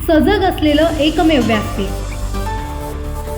सजग असलेलं एकमेव व्यासपीठ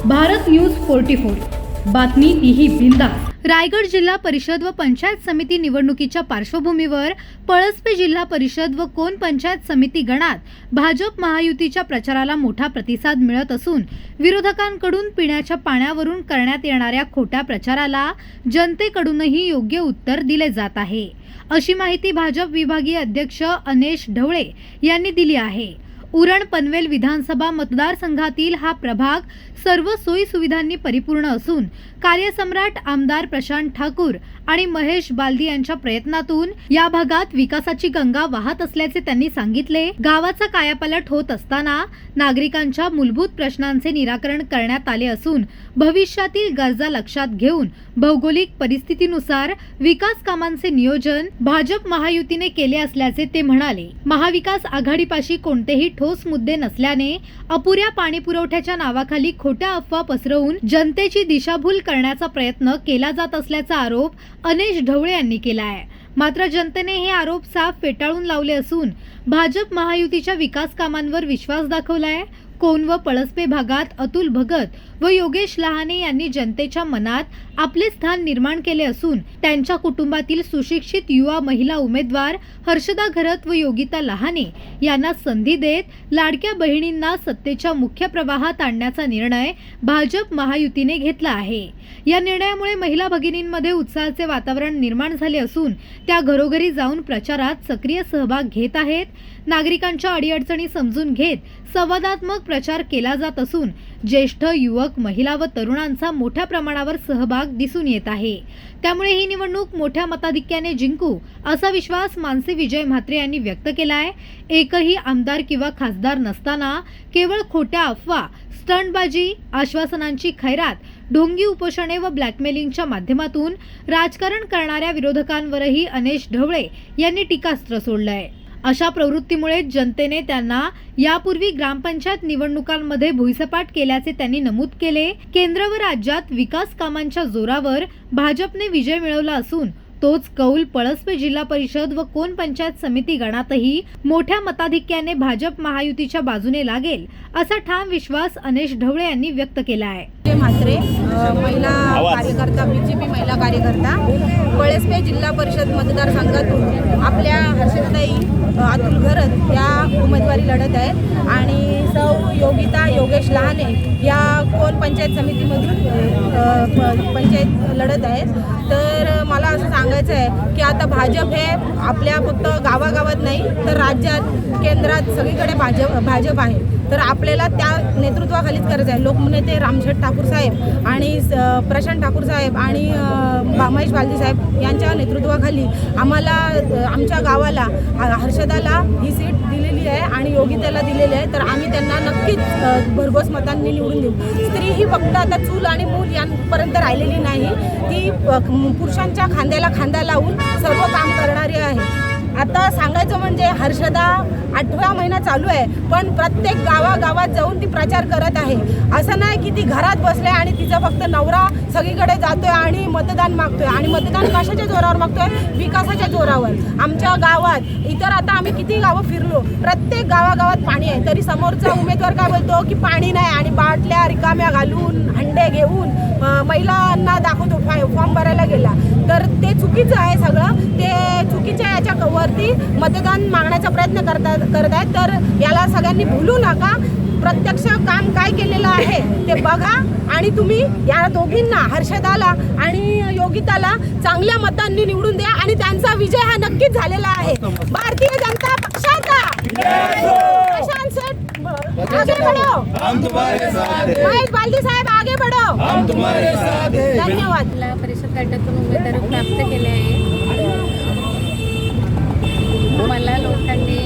भारत न्यूज 44। बातमी तीही बिनधास्त। रायगड जिल्हा परिषद व पंचायत समिती निवडणुकीच्या पार्श्वभूमीवर पळसपे जिल्हा परिषद व कोण पंचायत समिती गणात भाजप महायुतीच्या प्रचाराला मोठा प्रतिसाद मिळत असून विरोधकांकडून पिण्याच्या पाण्यावरून करण्यात येणाऱ्या खोट्या प्रचाराला जनतेकडूनही योग्य उत्तर दिले जात आहे, अशी माहिती भाजप विभागीय अध्यक्ष अनेश ढवळे यांनी दिली आहे। उरण पनवेल विधानसभा मतदारसंघातील हा प्रभाग सर्व सोयी सुविधांनी परिपूर्ण असून कार्यसम्राट आमदार प्रशांत ठाकूर आणि महेश बालदी यांच्या प्रयत्नातून या भागात विकासाची गंगा वाहत असल्याचे त्यांनी सांगितले। गावाचा कायापालट होत असताना नागरिकांच्या मूलभूत प्रश्नांचे निराकरण करण्यात आले असून भविष्यातील गरजा लक्षात घेऊन भौगोलिक परिस्थितीनुसार विकास कामांचे नियोजन भाजप महायुतीने केले असल्याचे ते म्हणाले। महाविकास आघाडीपाशी कोणतेही ठोस मुद्दे नसल्याने अपुऱ्या पाणी पुरवठ्याच्या नावाखाली खोट्या अफवा पसरवून जनतेची दिशाभूल करण्याचा प्रयत्न केला जात असल्याचा आरोप अनेश ढवळे यांनी केला आहे। मात्र जनतेने हे आरोप साफ फेटाळून लावले असून भाजप महायुतीच्या विकास कामांवर विश्वास दाखवलाय। कोण व पळसपे भागात अतुल भगत व योगेश लहाने यांनी जनतेच्या मनात आपले स्थान निर्माण केले असून त्यांच्या कुटुंबातील सुशिक्षित युवा महिला उमेदवार हर्षदा घरत व योगिता लहाने यांना संधी देत लाडक्या बहिणींना सत्तेच्या मुख्य प्रवाहात आणण्याचा निर्णय भाजप महायुतीने घेतला आहे। या निर्णयामुळे महिला भगिनींमध्ये उत्साहाचे वातावरण निर्माण झाले असून त्या घरोघरी जाऊन प्रचारात सक्रिय सहभाग घेत आहेत। नागरिकांच्या अडीअडचणी समजून घेत संवादात्मक प्रचार केला जात असून ज्येष्ठ युवक महिला व तरुणांचा मोठ्या प्रमाणावर सहभाग दिसून येत आहे। त्यामुळे ही निवडणूक मोठ्या मताधिक्याने जिंकू असा विश्वास मानसी विजय म्हात्रे यांनी व्यक्त केला आहे। एकही आमदार किंवा खासदार नसताना केवळ खोट्या अफवा, स्टंटबाजी, आश्वासनांची खैरात, ढोंगी उपोषणे व ब्लॅकमेलिंगच्या माध्यमातून राजकारण करणाऱ्या विरोधकांवरही अनेश ढवळे यांनी टीकास्त्र सोडलंय। अशा प्रवृत्तीमुळे जनतेने त्यांना यापूर्वी ग्रामपंचायत निवडणुकांमध्ये भुईसपाट केल्याचे त्यांनी नमूद केले। केंद्र व राज्यात विकास कामांच्या जोरावर भाजपने विजय मिळवला असून तोच कौल पळसपे जिल्हा परिषद व कोण पंचायत समिती गणातही मोठ्या मताधिक्याने भाजप महायुतीच्या बाजूने लागेल असा ठाम विश्वास अनेश ढवळे यांनी व्यक्त केला आहे। म्हात्रे, महिला कार्यकर्ता, बीजेपी महिला कार्यकर्ता, पळसपे जिल्हा परिषद मतदारसंघातून आपल्या हर्षदाताई अतुल घरत या उमेदवारी लढत आहेत आणि सौ योगिता योगेश लहाने या कोण पंचायत समितीमधून पंचायत लढत आहेत। तर मला असं सांगायचं आहे की आता भाजप हे आपल्या फक्त गावागावात नाही तर राज्यात, केंद्रात सगळीकडे भाजप आहे। तर आपल्याला त्या नेतृत्वाखालीच करायचं आहे। लोकनेते रामशेठ ठाकूर साहेब आणि प्रशांत ठाकूर साहेब आणि महेश बालदी साहेब यांच्या नेतृत्वाखाली आम्हाला आमच्या गावाला हर्षदाला ही सीट दिलेली आहे आणि योगिताला दिलेली आहे। तर आम्ही त्यांना नक्कीच भरघोस मतांनी निवडून देऊ। स्त्री ही फक्त आता चूल आणि मूल यांपर्यंत राहिलेली नाही, ती पुरुषांच्या खांद्याला खांदा लावून सर्व काम करणारी आहे। आता सांगायचं म्हणजे हर्षदा 8वा महिना चालू आहे पण प्रत्येक गावागावात जाऊन ती प्रचार करत आहे। असं नाही की ती घरात बसले आणि तिचा फक्त नवरा सगळीकडे जातोय आणि मतदान मागतोय आणि मतदान कशाच्या जोरावर मागतोय? विकासाच्या जोरावर। आमच्या गावात इतर आता आम्ही किती गावं फिरलो, प्रत्येक गावागावात पाणी आहे तरी समोरचा उमेदवार काय बोलतो की पाणी नाही आणि बाटल्या रिकाम्या घालून हंडे घेऊन महिलांना दाखवतो फॉर्म भरायला गेला। तर ते चुकीचं आहे, सगळं ते चुकीच्या याच्या वरती मतदान मागण्याचा प्रयत्न करत आहेत। तर याला सगळ्यांनी भुलू नका, प्रत्यक्ष काम काय केलेलं आहे ते बघा आणि तुम्ही या दोघींना हर्षदाला आणि योगिताला चांगल्या मतांनी निवडून द्या आणि त्यांचा विजय हा नक्कीच झालेला आहे। भारतीय जनता पक्षाचा प्रशांत सेठ आगे बढ़ो, हम तुम्हारे साथ हैं। महेश बालदी साहेब आगे बढ़ो, हम तुम्हारे साथ हैं। धन्यवाद। जिल्हा परिषद गटातून उमेदवारी प्राप्त केले आहे। मला लोकांनी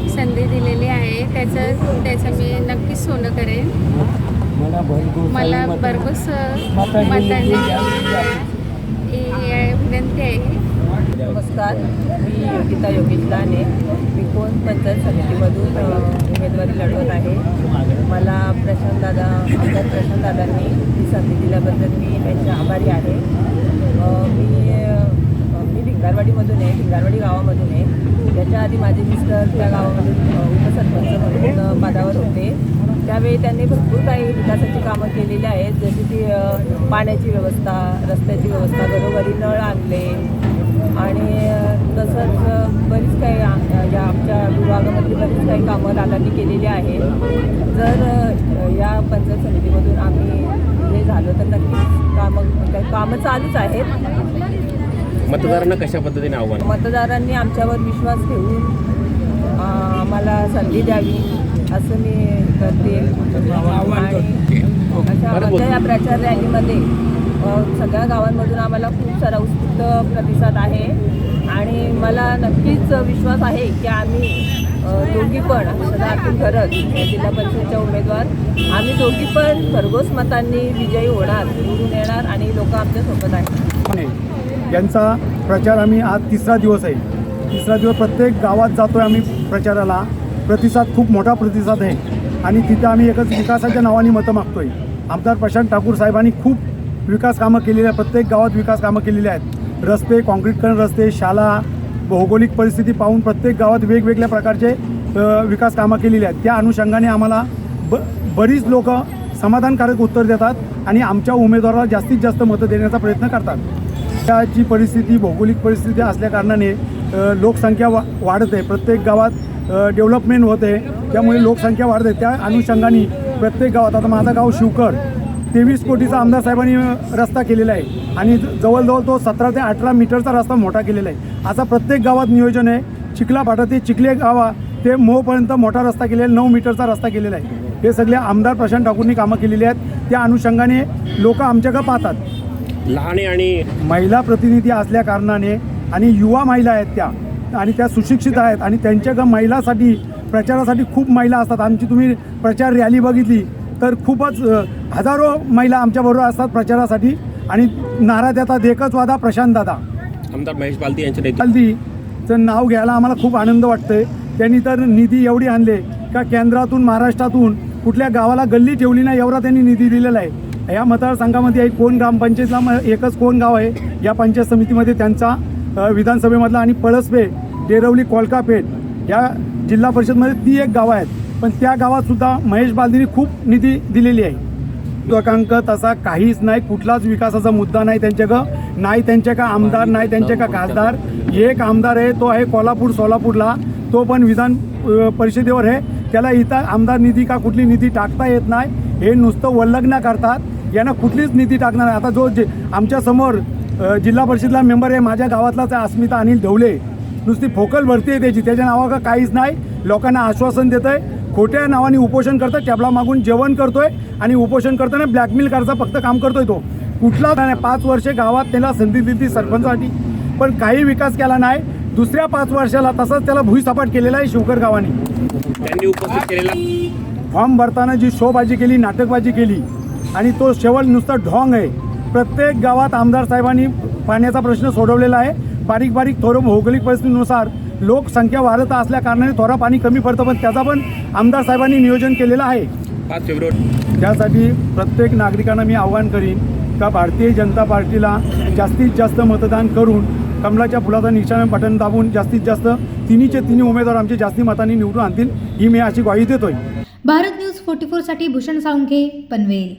संधी दिलेली आहे, त्याचं मी नक्कीच सोनं करेन। मला भरघोस मतांनी विनंती आहे। नमस्कार, मी योगिता योगेश लहाने, मी कोण पंचायत समितीमधून उमेदवारी लढवत आहे। मला आमदार प्रशांत दादांनी ही संधी दिल्याबद्दल मी त्यांचे आभारी आहे। मी भिंगारवाडीमधून आहे, भिंगारवाडी गावामधून आहे। याच्या आधी माझे मिस्टर त्या गावामध्ये उपसरपंच म्हणून पदावर होते. त्यावेळी त्यांनी भरपूर काही विकासाची कामं केलेली आहेत, जशी की पाण्याची व्यवस्था, रस्त्याची व्यवस्था, घरोघरी नळ आणले आणि तसंच बरीच काही या आमच्या विभागामधली बरीच काही कामं लालांनी केलेली आहेत. जर या पंचायत समितीमधून आम्ही हे झालं तर नक्कीच कामं चालूच आहेत. मतदारांना कशा पद्धतीने आव्हान? मतदारांनी आमच्यावर विश्वास ठेवून आम्हाला संधी द्यावी असं मी करते. आणि अशा आमच्या या प्रचार रॅलीमध्ये सगळ्या गावांमधून आम्हाला खूप सारा उत्स्फूर्त प्रतिसाद आहे आणि मला नक्कीच विश्वास आहे की आम्ही दोघी पण अतुल घरत जिल्हा परिषदेच्या उमेदवार आम्ही दोघी पण भरघोस मतांनी विजयी होणार, निवडून येणार आणि लोक आमच्यासोबत आहेत. यांचा प्रचार आम्ही आज तिसरा दिवस आहे. तिसरा दिवस प्रत्येक गावात जातो आहे आम्ही प्रचाराला. प्रतिसाद खूप मोठा प्रतिसाद आहे आणि तिथं आम्ही एकच विकासाच्या नावाने मतं मागतो आहे. आमदार प्रशांत ठाकूर साहेबांनी खूप विकास कामं केलेली आहेत. प्रत्येक गावात विकास कामं केलेली आहेत. रस्ते, काँक्रीटकरण रस्ते, शाळा, भौगोलिक परिस्थिती पाहून प्रत्येक गावात वेगवेगळ्या प्रकारचे विकास कामं केलेली आहेत. त्या अनुषंगाने आम्हाला बरीच लोक समाधानकारक उत्तर देतात आणि आमच्या उमेदवाराला जास्तीत जास्त मतं देण्याचा प्रयत्न करतात. त्याची परिस्थिती, भौगोलिक परिस्थिती असल्याकारणाने लोकसंख्या वाढत आहे. प्रत्येक गावात डेव्हलपमेंट होते, त्यामुळे लोकसंख्या वाढते. त्या अनुषंगाने प्रत्येक गावात, आता माझं गाव शिवकर, 23 कोटीचा आमदार साहेबांनी रस्ता केलेला आहे आणि जवळजवळ तो 17 ते 18 मीटरचा रस्ता मोठा केलेला आहे. असा प्रत्येक गावात नियोजन आहे. चिखलापाटा ते चिखले गावा ते मोहपर्यंत मोठा रस्ता केलेला, 9 मीटरचा रस्ता केलेला आहे. हे सगळे आमदार प्रशांत ठाकूरनी कामं केलेली आहेत. त्या अनुषंगाने लोक आमच्याकडे पाहतात. लहान आणि महिला प्रतिनिधी असल्या कारणाने आणि युवा महिला आहेत त्या आणि त्या सुशिक्षित आहेत आणि त्यांच्याकडे महिलासाठी प्रचारासाठी खूप महिला असतात. आमची तुम्ही प्रचार रॅली बघितली तर खूपच हजारो महिला आमच्याबरोबर असतात प्रचारासाठी आणि नारा देतात एकच वादा, प्रशांत दादा. आमदार महेश बालदी यांच्या बालदीचं नाव घ्यायला आम्हाला खूप आनंद वाटतोय. त्यांनी तर निधी एवढी आणले का केंद्रातून, महाराष्ट्रातून कुठल्या गावाला गल्ली ठेवली नाही एवढा त्यांनी निधी दिलेला आहे. या मतदारसंघामध्ये एक कोण ग्रामपंचायतला एकच कोण गाव आहे या पंचायत समितीमध्ये त्यांचा विधानसभेमधला आणि पळसपे, डेरवली, कोलकापेठ या जिल्हा परिषदमध्ये ती एक गावं आहेत. पण त्या गावातसुद्धा महेश बालदींनी खूप निधी दिलेली आहे. महत्त्वाकांक तसा काहीच नाही, कुठलाच विकासाचा मुद्दा नाही त्यांच्याकडं. नाही त्यांच्याकडं आमदार, नाही त्यांच्याकडं खासदार. एक आमदार आहे, तो आहे कोल्हापूर सोलापूरला, तो पण विधान परिषदेवर आहे. त्याला इथं आमदार निधी का कुठली निधी टाकता येत नाही. हे नुसतं वल्लग्न करतात. यांना कुठलीच निधी टाकणार नाही. आता जो आमच्यासमोर जिल्हा परिषदला मेंबर आहे, माझ्या गावातलाच आहे, अस्मिता अनिल ढवळे. नुसती फोकल भरती आहे त्याची, त्याच्या नावाचं काहीच नाही. लोकांना आश्वासन देत आहे, खोट्या नावाने उपोषण करतं, टॅबला मागून जेवण करतोय आणि उपोषण करताना ब्लॅकमेल करायचं फक्त काम करतोय. तो कुठला नाही. 5 वर्षे गावात त्याला संधी दिली सरपंचासाठी, पण काही विकास केला नाही. दुसऱ्या 5 वर्षाला तसंच त्याला भुईसपाट केलेला आहे शिवकर गावाने. त्यांनी उपस्थित केलेला फॉर्म भरताना जी शोबाजी केली, नाटकबाजी केली आणि तो शेवट नुसता ढोंग आहे. प्रत्येक गावात आमदार साहेबांनी पाण्याचा प्रश्न सोडवलेला आहे. बारीक बारीक थोडं भौगोलिक परिस्थितीनुसार लोकसंख्या वाढत असल्या कारणाने थोडं पाणी कमी पडतं, पण त्याचा पण आमदार साहेबांनी नियोजन केलेलं आहे. 5 फेब्रुवारी त्यासाठी प्रत्येक नागरिकांना मी आवाहन करीन का भारतीय जनता पार्टीला जास्तीत जास्त मतदान करून कमलाच्या फुलाचा निशाणा बटन दाबून जास्तीत जास्त तिन्ही उमेदवार आमचे जास्ती मतांनी निवडून आणतील, ही मी अशी ग्वाही देतोय. भारत न्यूज 44 साठी भूषण साळुंखे, पनवेल.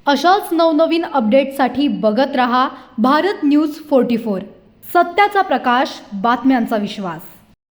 अशाच नवनवीन अपडेट्ससाठी बघत रहा भारत न्यूज 44. सत्याचा प्रकाश, बातम्यांचा विश्वास.